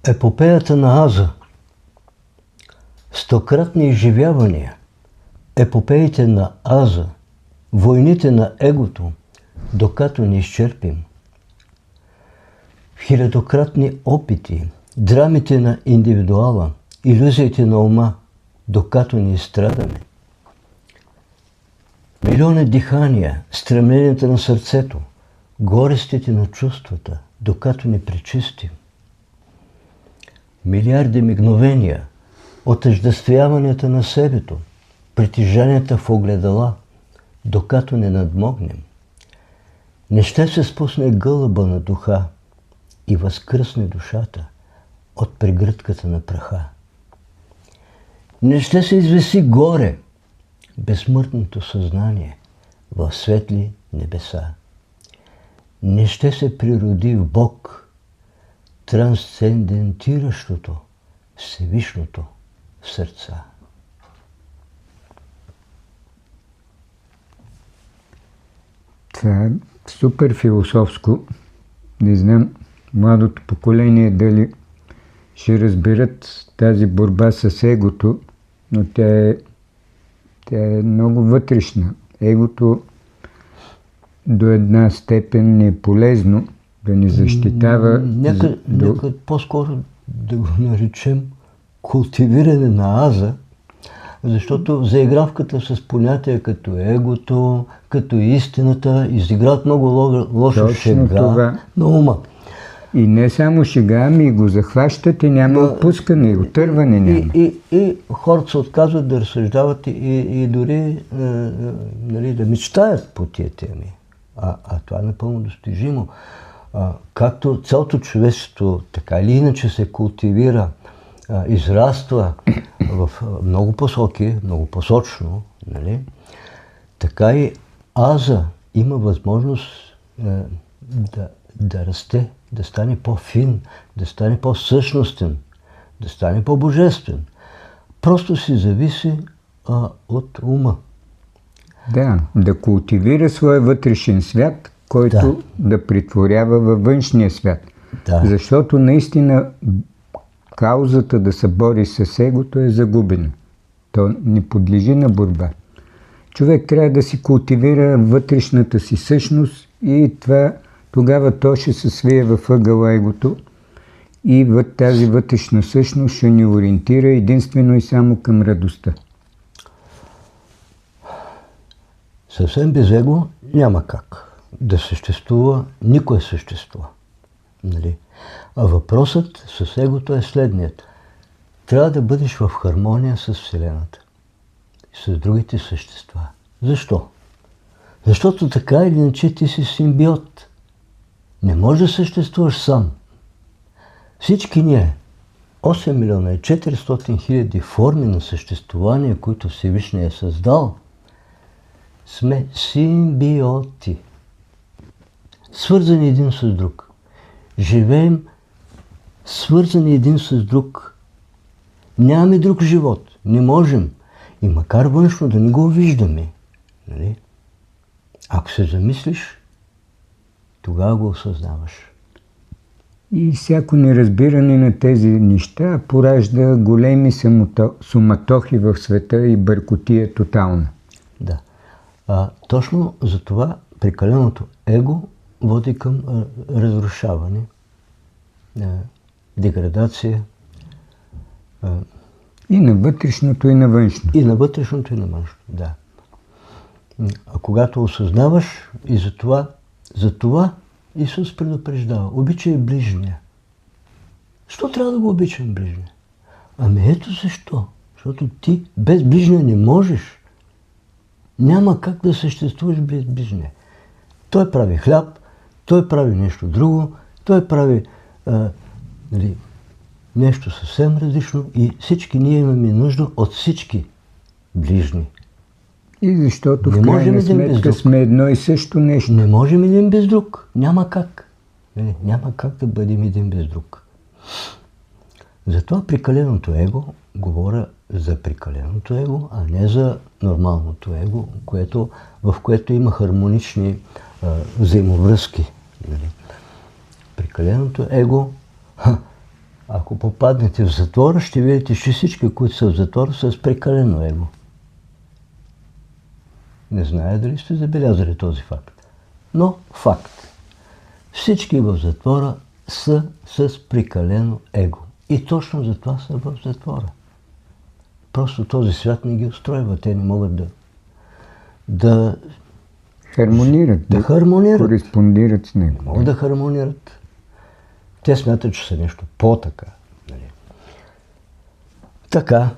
Епопеята на Аза, стократни изживявания, епопеите на Аза, войните на егото, докато не изчерпим. Хилядократни опити, драмите на индивидуала, илюзиите на ума, докато не изстрадаме. Милиони дихания, стремленията на сърцето, горестите на чувствата, докато не пречистим. Милиарди мигновения, отъждествяванията на себето, притежанията в огледала, докато не надмогнем. Не ще се спусне гълъба на духа и възкръсне душата от прегръдката на праха. Не ще се извиси горе безсмъртното съзнание в светли небеса. Не ще се природи в Бог трансцендентиращото Всевишното в сърца. Това е супер философско. Не знам младото поколение дали ще разберат тази борба с егото, но тя е много вътрешна. Егото до една степен не е полезно да ни защитава. Нека по-скоро да го наречем култивиране на Аза, защото заигравката с понятия като егото, като истината, изиграват много лошо шега на ума. И не само шега, ами го захващат и няма отпускане, и отърване няма. И хората се отказват да разсъждават и дори да мечтаят по тия теми. А това е напълно достижимо. Както цялото човечество така или иначе се култивира, израства в много посоки, много посочно, нали? Така и Аза има възможност да расте, да стане по-фин, да стане по-същностен, да стане по-божествен. Просто си зависи от ума. Да култивира своя вътрешен свят, който да притворява във външния свят. Да. Защото наистина каузата да се бори с егото е загубена. То не подлежи на борба. Човек трябва да си култивира вътрешната си същност и тогава то ще се свие във ъгъла егото и тази вътрешна същност ще ни ориентира единствено и само към радостта. Съвсем без его няма как да съществува никое същество. Нали? А въпросът с егото е следният. Трябва да бъдеш в хармония с Вселената и с другите същества. Защо? Защото така или иначе ти си симбиот. Не можеш да съществуваш сам. Всички ние, 8 милиона и 400 хиляди форми на съществуване, които Всевишния е създал, сме симбиоти. Свързани един с друг. Живеем свързани един с друг. Нямаме друг живот. Не можем. И макар външно да не го виждаме, нали? Ако се замислиш, тогава го осъзнаваш. И всяко неразбиране на тези неща поражда големи суматохи в света и бъркотия тотална. Да. Точно за това прекаленото его води към разрушаване, деградация. И на вътрешното, и на външното. И на вътрешното, и на външното, да. А когато осъзнаваш и за това Исус предупреждава. Обичай ближния. Защо трябва да го обичам ближния? Ами ето защо. Защото ти без ближния не можеш. Няма как да съществуваш без ближния. Той прави хляб, той прави нещо друго, той прави нещо съвсем различно и всички ние имаме нужда от всички ближни. И защото в крайна сметка сме едно и също нещо. Не можем един без друг. Няма как. Няма как да бъдем един без друг. Затова прекаленото его, говоря за прекаленото его, а не за нормалното его, в което има хармонични взаимовръзки. Прекаленото его, Ако попаднете в затвора, ще видите, че всички, които са в затвора, са с прекалено его. Не зная дали сте забелязали този факт. Но факт. Всички в затвора са с прекалено его. И точно затова са в затвора. Просто този свят не ги устройва. Те не могат да хармонират. Да хармонират. Кореспондират с него. Могат да хармонират. Те смятат, че са нещо по-така. Така.